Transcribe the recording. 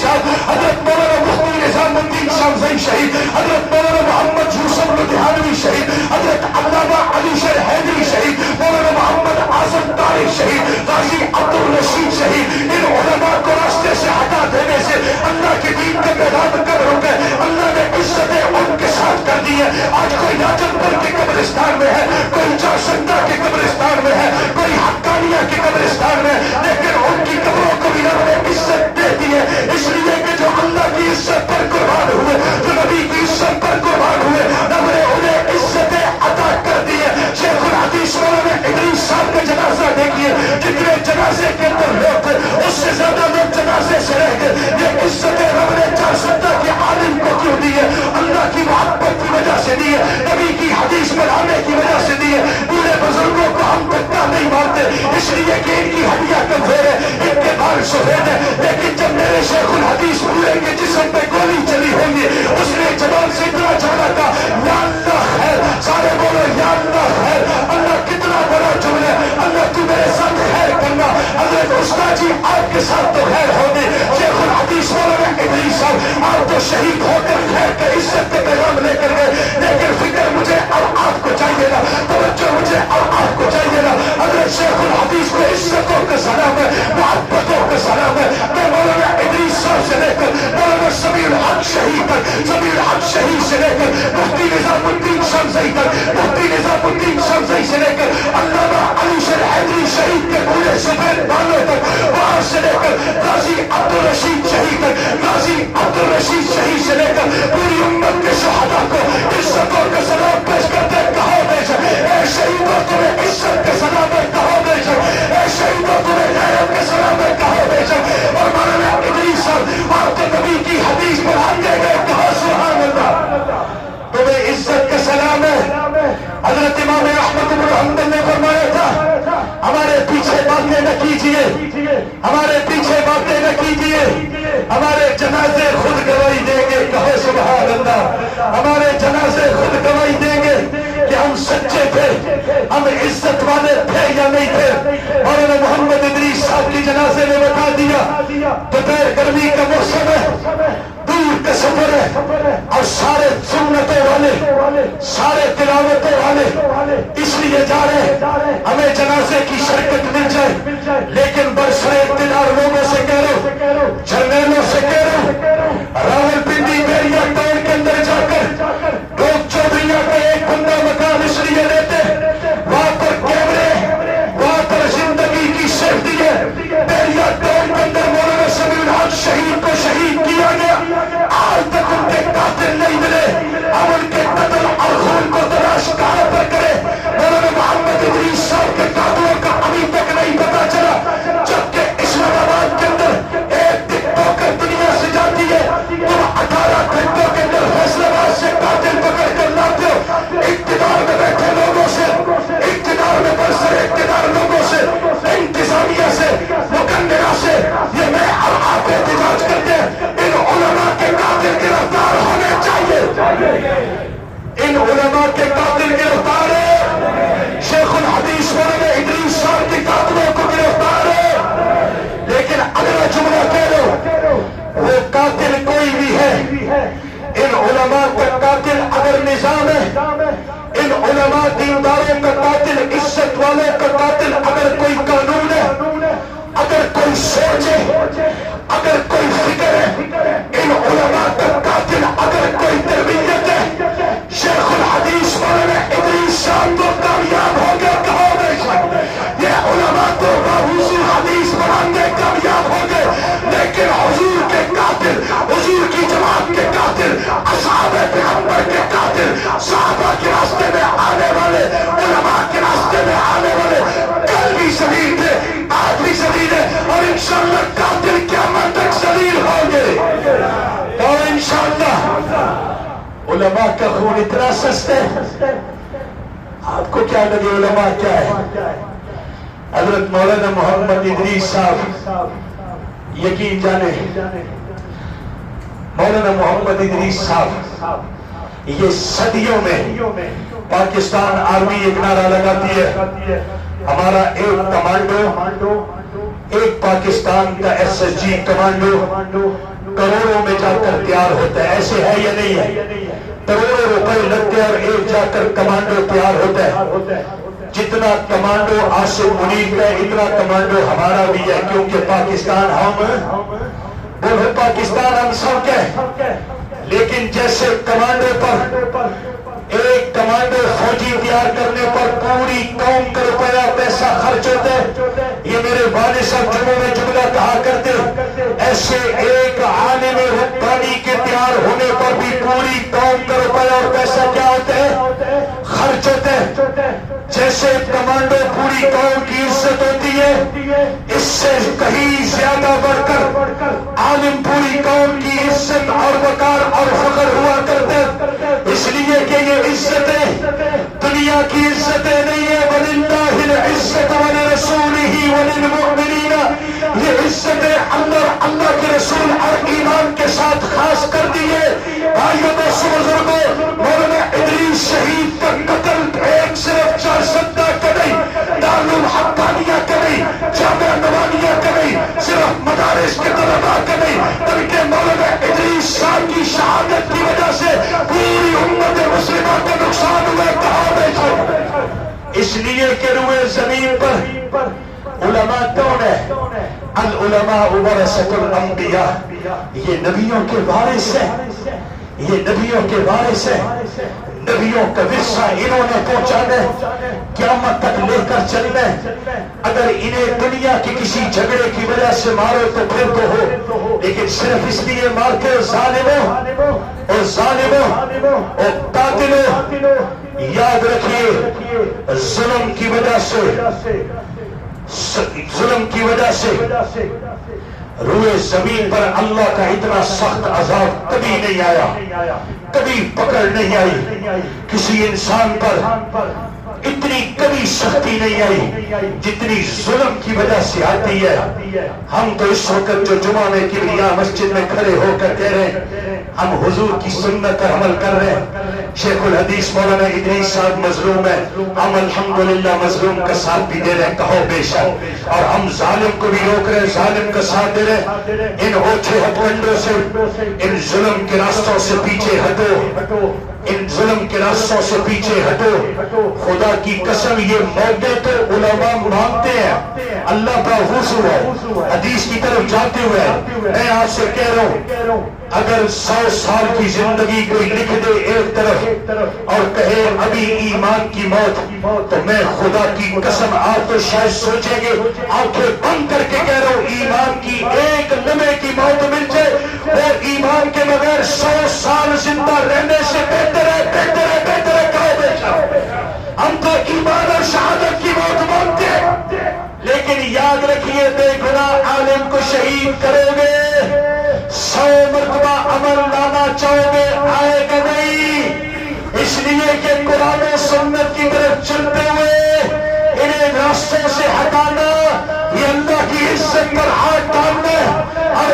صاحب، حضرت مولانا مفتی نظام الدین شامزئی شہید، حضرت مولانا محمد یوسف لدھیانوی شہید، حضرت علامہ علی شیر حیدری شہید، مولانا محمد اعظم طارق شہید، غازی عبدالرشید شہید. ان علماء کو راستے سے ہٹا دینے سے اللہ کے دین کے پیغام کر رکے. اللہ نے عزتیں ان کے ساتھ کر دی ہے. آج کوئی راجن پور کے قبرستان میں ہے، کوئی چارسنگا کے قبرستان میں ہے، کوئی حقانیہ کے قبرستان میں، لیکن ان کی قبروں کو بھی رب نے عزت دے دی ہے. اس لیے کہ جو اللہ کی عزت پر قربان ہوئے، جو نبی کی عزت پر قربان ہوئے، رب نے انہیں عزتیں عطا کر دی ہے. شیخ الحدیث مولانا ادریس صاحب کا جنازہ دیکھیے، جتنے جنازے کے اندر لوگ تھے اس سے زیادہ لوگ جنازے سے رہ گئے. یہ عزتیں رب نے چارسنگا کے عالم کو کیوں دی ہے؟ اللہ کی محبت کی وجہ سے دی ہے، نبی کی حدیث بڑھانے کی وجہ سے دی ہے. بوڑھے بزرگوں کو ہم تکا نہیں مانتے اس لیے کہ ان کی ہڈیاں کمزور ہے، ان کے بال سفید ہیں. لیکن جب میرے شیخ الحدیث بوڑھے کے جسم پہ گولی چلی ہوگی، اس نے زبان سے اتنا چھوڑا تھا، یا اللہ خیر. سارے بولو یا اللہ خیر. اللہ کتنا بڑا جملہ ہے، اللہ تو میرے ساتھ خیر کرنا. حضرت استاد جی آپ کے ساتھ تو خیر ہوگی. شیخ الحدیث مولانا ادریس صاحب آپ تو شہید ہو کر خیر کا عزت کے پیغام لے کر گئے، لیکن فکر مجھے اب آپ کو چاہیے نا، توجہ مجھے اب آپ کو چاہیے نا. حضرت شیخ الحدیث کو عزتوں کا سلام ہے، محبتوں کا سلام ہے. میں مولانا ادریس صاحب سے لے کر مولانا سمیع الحق شہید تک، سمیع الحق شہید سے لے کر مفتی نظام الدین شامزئی تک، مفتی نظام الدین شامزئی سے لے کر علامہ علی شیر حیدری شہید کے پورے سفید بالوں تک، وہاں سے لے کر غازی عبدالرشید شہید تک، غازی عبدالرشید شہید سے لے کر پوری امت کے شہداء کو عزتوں کا سلام پیش کرتے کہو بے شک اے شہیدوں تمہیں عزت کا سلام ہے، کہو بے شک اے شہیدوں تمہیں غیرت کا سلام ہے، کہو بے شک. اور مولانا ادریس صاحب آپ تو نبی کی حدیث پڑھاتے گئے، کہو سبحان اللہ. تمہیں عزت کا سلام ہے. حضرت امام احمد بن حنبل نے فرمایا تھا ہمارے پیچھے باتیں نہ کیجیے، ہمارے پیچھے باتیں نہ کیجیے، ہمارے جنازے خود گواہی دیں گے، کہو سبحان اللہ. ہمارے جنازے خود گواہی دیں گے کہ ہم سچے تھے، ہم عزت والے تھے یا نہیں تھے. مولانا محمد ادریس صاحب کی جنازے نے بتا دیا دوپہر گرمی کا موسم ہے، دور کا سفر ہے، اور سارے سنتوں والے، سارے تلاوتوں والے اس لیے جا رہے ہمیں جنازے کی شرکت مل جائے. لیکن برسرے اقتدار لوگوں سے کہہ رہا ہوں، جرنیلوں سے کہہ رہا ہوں، راول پنڈی بیریا ٹاؤن کے اندر جا کر لوگ چودھریہ کا ایک بندہ مکان اس لیے لیتے، وہاں پر کیمرے، وہاں پر زندگی کی سیفٹی ہے. بیریا ٹاؤن کے اندر مولانا سمیع الحق شہید کو شہید کیا گیا، آج تک ان کے قاتل نہیں ملے. اب ان کے قتل اور خون کو تلاش کہاں پر کرے؟ مولانا محمد ادریس صاحب کے قاتلوں کا ابھی تک نہیں پتا چلا، جبکہ اسلام آباد کے اندر ایک ٹک ٹاکر دنیا سے جاتی ہے، تم 18 گھنٹوں کے اندر فیصل آباد سے قاتل پکڑ کر لاتے ہو. اقتدار میں بیٹھے لوگوں سے، اقتدار میں برسر اقتدار لوگوں سے، انتظامیہ سے، مقننہ سے، یہ میں اب آپ احتجاج کرتے ہیں ان علماء کے قاتل گرفتار ہونے چاہیے. ان علماء کے قاتل گرفتار ہے، شیخ الحدیث مولانا ادریس صاحب کے قاتلوں کو گرفتار ہے. لیکن اگلا جملہ کہہ لو، وہ قاتل کوئی بھی ہے، ان علماء کا قاتل اگر نظام ہے، ان علماء دینداروں کا قاتل، عزت والوں کا قاتل اگر کوئی قانون ہے، اگر کوئی سوچ ہے، اگر کوئی فکر ہے، ان علماء کا قاتل اگر کوئی تربیت ہے، شیخ الحدیث مولانا ادریس صاحب تو کامیاب ہو گیا، کہو بے شک. یہ علماء تو حضور حدیث پڑھانے کامیاب ہو گئے، لیکن حضور کے قاتل، حضور کی جماعت کے قاتل، اصحاب پیغمبر کے قاتل، صحابہ کے راستے میں آنے والے، علماء کے راستے میں آنے والے کل بھی شہید تھے، آج بھی شہید ہے، اور انشاءاللہ قاتل قیامت تک شہید ہوں گے. اور انشاءاللہ علماء کا خون اتنا سستا ہے، آپ کو کیا لگے علماء کیا ہے؟ حضرت مولانا محمد ادریس صاحب یقین جانے، مولانا محمد ادریس صاحب یہ صدیوں میں پاکستان آرمی ایک نعرہ لگاتی ہے، ہمارا ایک کمانڈو، ایک پاکستان کا ایس ایس جی کمانڈو کروڑوں میں جا کر تیار ہوتا ہے. ایسے ہے یا نہیں ہے؟ کروڑوں روپے لگتے اور ایک جا کر کمانڈو تیار ہوتا ہے. جتنا کمانڈو عاصم منیر کا اتنا کمانڈو ہمارا بھی ہے، کیونکہ پاکستان ہم بولو پاکستان ہم سب کے. لیکن جیسے کمانڈو پر ایک کمانڈو فوجی تیار کرنے پر پوری قوم کا روپیہ پیسہ خرچ ہوتا ہے. یہ میرے والد صاحب جمعوں میں جملہ کہا کرتے، ایسے ایک عالم ربانی کے تیار ہونے پر بھی پوری قوم کا روپیہ اور پیسہ کیا ہوتا ہے؟ خرچ ہوتا ہے. جیسے کمانڈو پوری قوم کی عزت ہوتی ہے، اس سے کہیں زیادہ بڑھ کر عالم پوری قوم کی عزت اور وقار اور فخر ہوا کرتے. اس لیے کہ یہ عزتیں دنیا کی عزتیں نہیں ہے. وَلِلَّهِ الْعِزَّةُ وَلِرَسُولِهِ وَلِلْمُؤْمِنِينَ، یہ عزتیں اللہ کے رسول اور ایمان کے ساتھ خاص کر دیے. بھائیو دوستو بزرگوں، مولانا ادریس شہید کا قتل ایک صرف 4 سدہ کا نہیں، دارالحقانیہ کا نہیں، جامعہ نوانیہ کا نہیں، صرف مدارس کے طلباء کا نہیں، بلکہ مولانا ادریس صاحب کی شہادت کی وجہ سے پوری امت مسلمہ کو نقصان ہوا. کہاں بیٹھا؟ اس لیے کہ روئے زمین پر علماء کون ہے؟ العلماء ورثۃ الانبیاء، یہ نبیوں کے وارث ہیں. یہ نبیوں کے وارث ہیں. نبیوں کا ورثہ انہوں نے پہنچانا ہے، قیامت تک لے کر چلنا ہے. اگر انہیں دنیا کے کسی جھگڑے کی وجہ سے مارو تو پھر تو ہو، لیکن صرف اس لیے مارتے ہو ظالموں اور قاتلوں. یاد رکھیے ظلم کی وجہ سے روئے زمین پر اللہ کا اتنا سخت عذاب کبھی نہیں آیا، کبھی پکڑ نہیں آئی. کسی انسان پر اتنی کبھی سختی نہیں آئی جتنی ظلم کی وجہ سے آتی ہے. ہم تو اس وقت جو جمعہ میں کبریا مسجد میں کھڑے ہو کر کہہ رہے ہیں ہم حضور کی سنت پر عمل کر رہے ہیں. شیخ الحدیث مولانا ادریس صاحب مظلوم ہے، ہم الحمدللہ مظلوم کا ساتھ بھی دے رہے، کہو بے شک. اور ہم ظالم کو بھی روک رہے، ظالم کا ساتھ دے رہے. ان اوچھے ہتھکنڈوں سے، ان ظلم کے راستوں سے پیچھے ہٹو، ان ظلم کے راستوں سے پیچھے ہٹو. خدا کی قسم یہ موقع تو علماء مانتے ہیں، اللہ کا حضور ہے. حدیث کی طرف جاتے ہوئے میں آپ سے کہہ رہا ہوں، اگر 100 سال کی زندگی کوئی لکھ دے ایک طرف اور کہے ابھی ایمان کی موت، تو میں خدا کی قسم آپ تو شاید سوچیں گے، آنکھیں بند کر کے کہہ رہا ہوں ایمان کی ایک لمحے کی موت مل جائے وہ ایمان کے بغیر 100 سال زندہ رہنے سے بہتر ہے. کہو بے شک. ہم تو ایمان اور شہادت کی موت مانگتے ہیں، لیکن یاد رکھیے بے گناہ عالم کو شہید کرو گے 100 مرتبہ عمل لانا چاہو گے، آئے گا نہیں. اس لیے کہ قرآن و سنت کی طرف چلتے ہوئے انہیں راستوں سے ہٹانا یہ اللہ کی عزت پر ہاتھ ڈالنا.